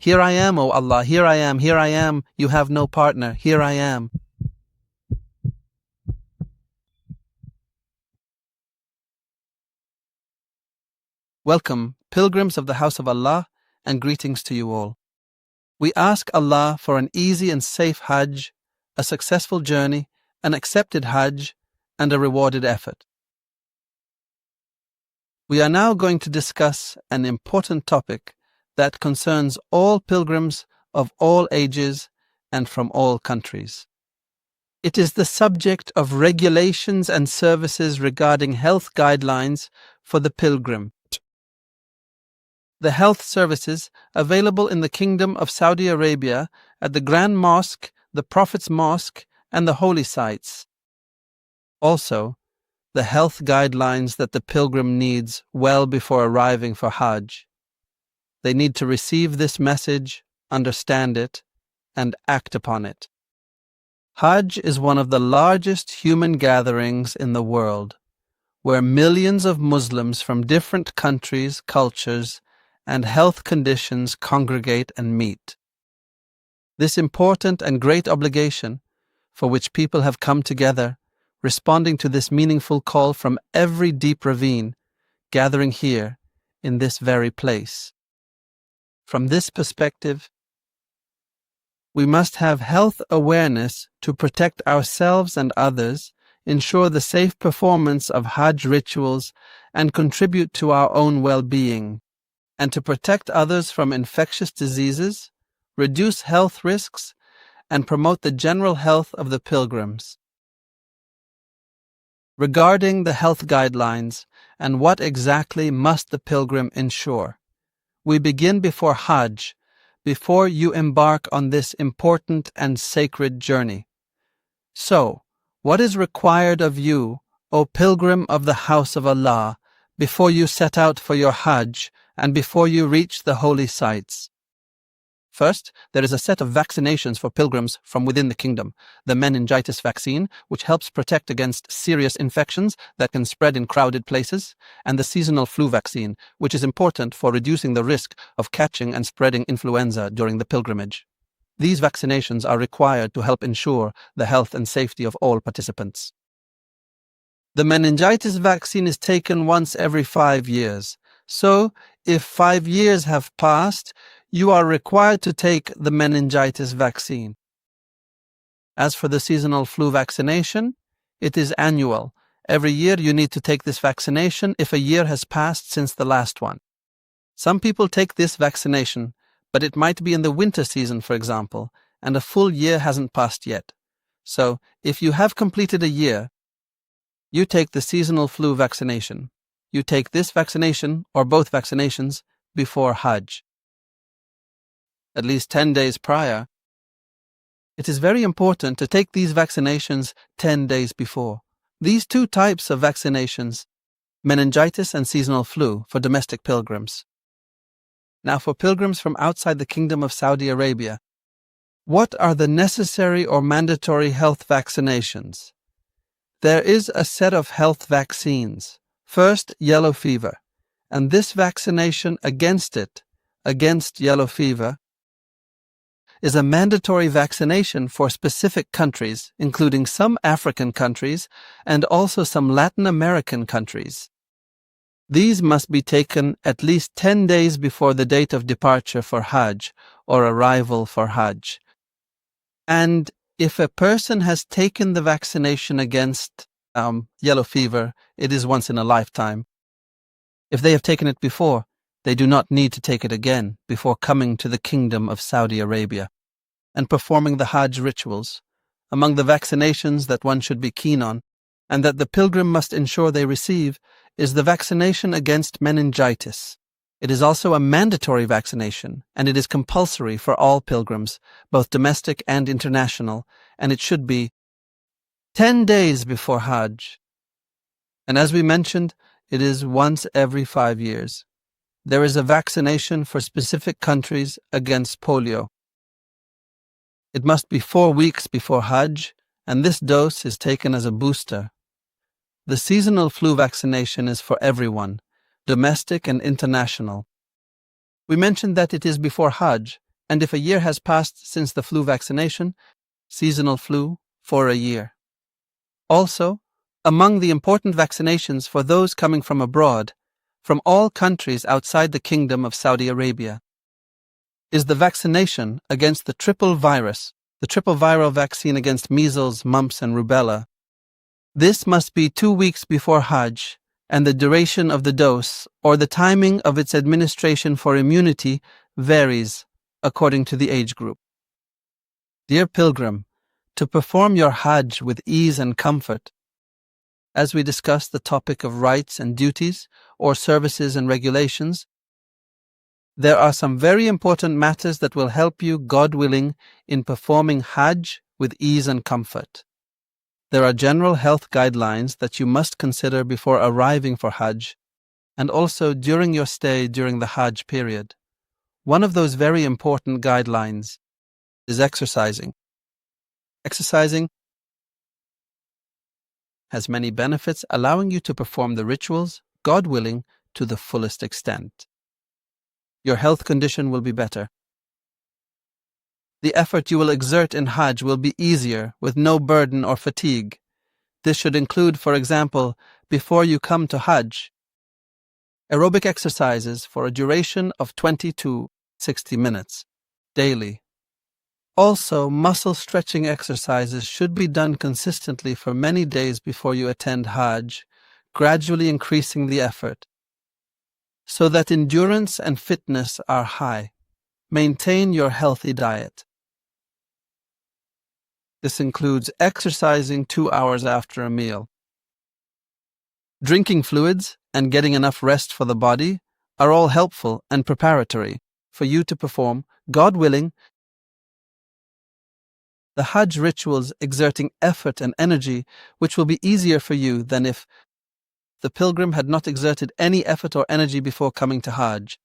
Here I am, O Allah, here I am, you have no partner, here I am. Welcome, pilgrims of the house of Allah, and greetings to you all. We ask Allah for an easy and safe Hajj, a successful journey, an accepted Hajj, and a rewarded effort. We are now going to discuss an important topic that concerns all pilgrims of all ages and from all countries. It is the subject of regulations and services regarding health guidelines for the pilgrim. The health services available in the Kingdom of Saudi Arabia at the Grand Mosque, the Prophet's Mosque, and the holy sites. Also, the health guidelines that the pilgrim needs well before arriving for Hajj. They need to receive this message, understand it, and act upon it. Hajj is one of the largest human gatherings in the world, where millions of Muslims from different countries, cultures, and health conditions congregate and meet. This important and great obligation, for which people have come together, responding to this meaningful call from every deep ravine, gathering here in this very place. From this perspective, we must have health awareness to protect ourselves and others, ensure the safe performance of Hajj rituals, and contribute to our own well-being, and to protect others from infectious diseases, reduce health risks, and promote the general health of the pilgrims. Regarding the health guidelines and what exactly must the pilgrim ensure, we begin before Hajj, before you embark on this important and sacred journey. So, what is required of you, O pilgrim of the house of Allah, before you set out for your Hajj and before you reach the holy sites? First, there is a set of vaccinations for pilgrims from within the kingdom. The meningitis vaccine, which helps protect against serious infections that can spread in crowded places, and the seasonal flu vaccine, which is important for reducing the risk of catching and spreading influenza during the pilgrimage. These vaccinations are required to help ensure the health and safety of all participants. The meningitis vaccine is taken once every 5 years. So, if 5 years have passed, you are required to take the meningitis vaccine. As for the seasonal flu vaccination, it is annual. Every year you need to take this vaccination if a year has passed since the last one. Some people take this vaccination, but it might be in the winter season, for example, and a full year hasn't passed yet. So, if you have completed a year, you take the seasonal flu vaccination. You take this vaccination, or both vaccinations, before Hajj. At least 10 days prior. It is very important to take these vaccinations 10 days before. These two types of vaccinations, meningitis and seasonal flu, for domestic pilgrims. Now for pilgrims from outside the Kingdom of Saudi Arabia, what are the necessary or mandatory health vaccinations? There is a set of health vaccines. First, yellow fever, and this vaccination against yellow fever, is a mandatory vaccination for specific countries, including some African countries and also some Latin American countries. These must be taken at least 10 days before the date of departure for Hajj or arrival for Hajj. And if a person has taken the vaccination against yellow fever, it is once in a lifetime. If they have taken it before, they do not need to take it again before coming to the Kingdom of Saudi Arabia and performing the Hajj rituals. Among the vaccinations that one should be keen on, and that the pilgrim must ensure they receive, is the vaccination against meningitis. It is also a mandatory vaccination, and it is compulsory for all pilgrims, both domestic and international, and it should be 10 days before Hajj. And as we mentioned, it is once every 5 years. There is a vaccination for specific countries against polio. It must be 4 weeks before Hajj, and this dose is taken as a booster. The seasonal flu vaccination is for everyone, domestic and international. We mentioned that it is before Hajj, And if a year has passed since the flu vaccination, seasonal flu for a year. Also, among the important vaccinations for those coming from abroad, from all countries outside the Kingdom of Saudi Arabia, is the vaccination against the triple viral vaccine against measles, mumps, and rubella. This must be 2 weeks before Hajj, and the duration of the dose or the timing of its administration for immunity varies according to the age group. Dear Pilgrim, to perform your Hajj with ease and comfort, as we discuss the topic of rights and duties, or services and regulations, there are some very important matters that will help you, God willing, in performing Hajj with ease and comfort. There are general health guidelines that you must consider before arriving for Hajj, and also during your stay during the Hajj period. One of those very important guidelines is exercising. Exercising has many benefits, allowing you to perform the rituals, God willing, to the fullest extent. Your health condition will be better. The effort you will exert in Hajj will be easier, with no burden or fatigue. This should include, for example, before you come to Hajj, aerobic exercises for a duration of 20 to 60 minutes daily. Also, muscle stretching exercises should be done consistently for many days before you attend Hajj, gradually increasing the effort, so that endurance and fitness are high. Maintain your healthy diet. This includes exercising 2 hours after a meal. Drinking fluids and getting enough rest for the body are all helpful and preparatory for you to perform, God willing, the Hajj rituals, exerting effort and energy which will be easier for you than if the pilgrim had not exerted any effort or energy before coming to Hajj.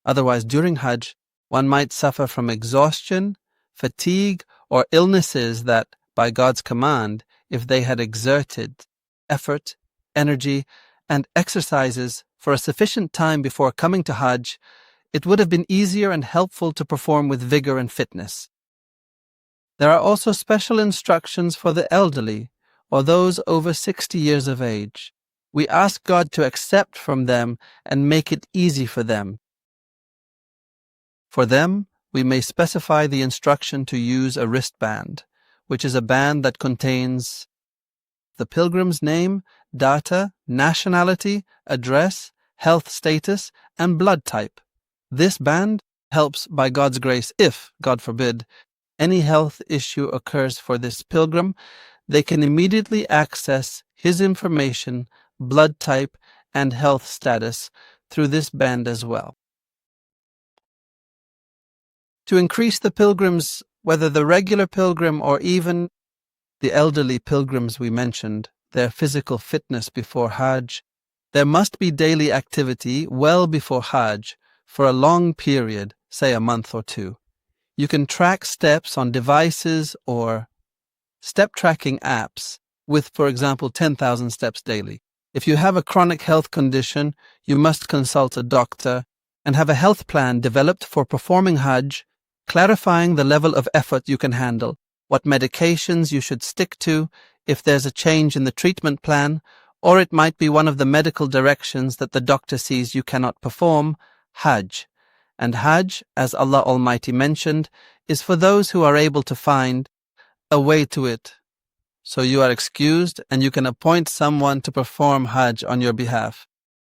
Otherwise, during Hajj, one might suffer from exhaustion, fatigue, or illnesses that, by God's command, if they had exerted effort, energy, and exercises for a sufficient time before coming to Hajj, it would have been easier and helpful to perform with vigor and fitness. There are also special instructions for the elderly or those over 60 years of age. We ask God to accept from them and make it easy for them. For them, we may specify the instruction to use a wristband, which is a band that contains the pilgrim's name, data, nationality, address, health status, and blood type. This band helps by God's grace if, God forbid, any health issue occurs for this pilgrim. They can immediately access his information, blood type, and health status through this band as well. To increase the pilgrims, whether the regular pilgrim or even the elderly pilgrims we mentioned, their physical fitness before Hajj, there must be daily activity well before Hajj for a long period, say a month or 2. You can track steps on devices or step tracking apps with, for example, 10,000 steps daily. If you have a chronic health condition, you must consult a doctor and have a health plan developed for performing Hajj, clarifying the level of effort you can handle, what medications you should stick to if there's a change in the treatment plan, or it might be one of the medical directions that the doctor sees you cannot perform, Hajj. And Hajj, as Allah Almighty mentioned, is for those who are able to find a way to it. So you are excused and you can appoint someone to perform Hajj on your behalf.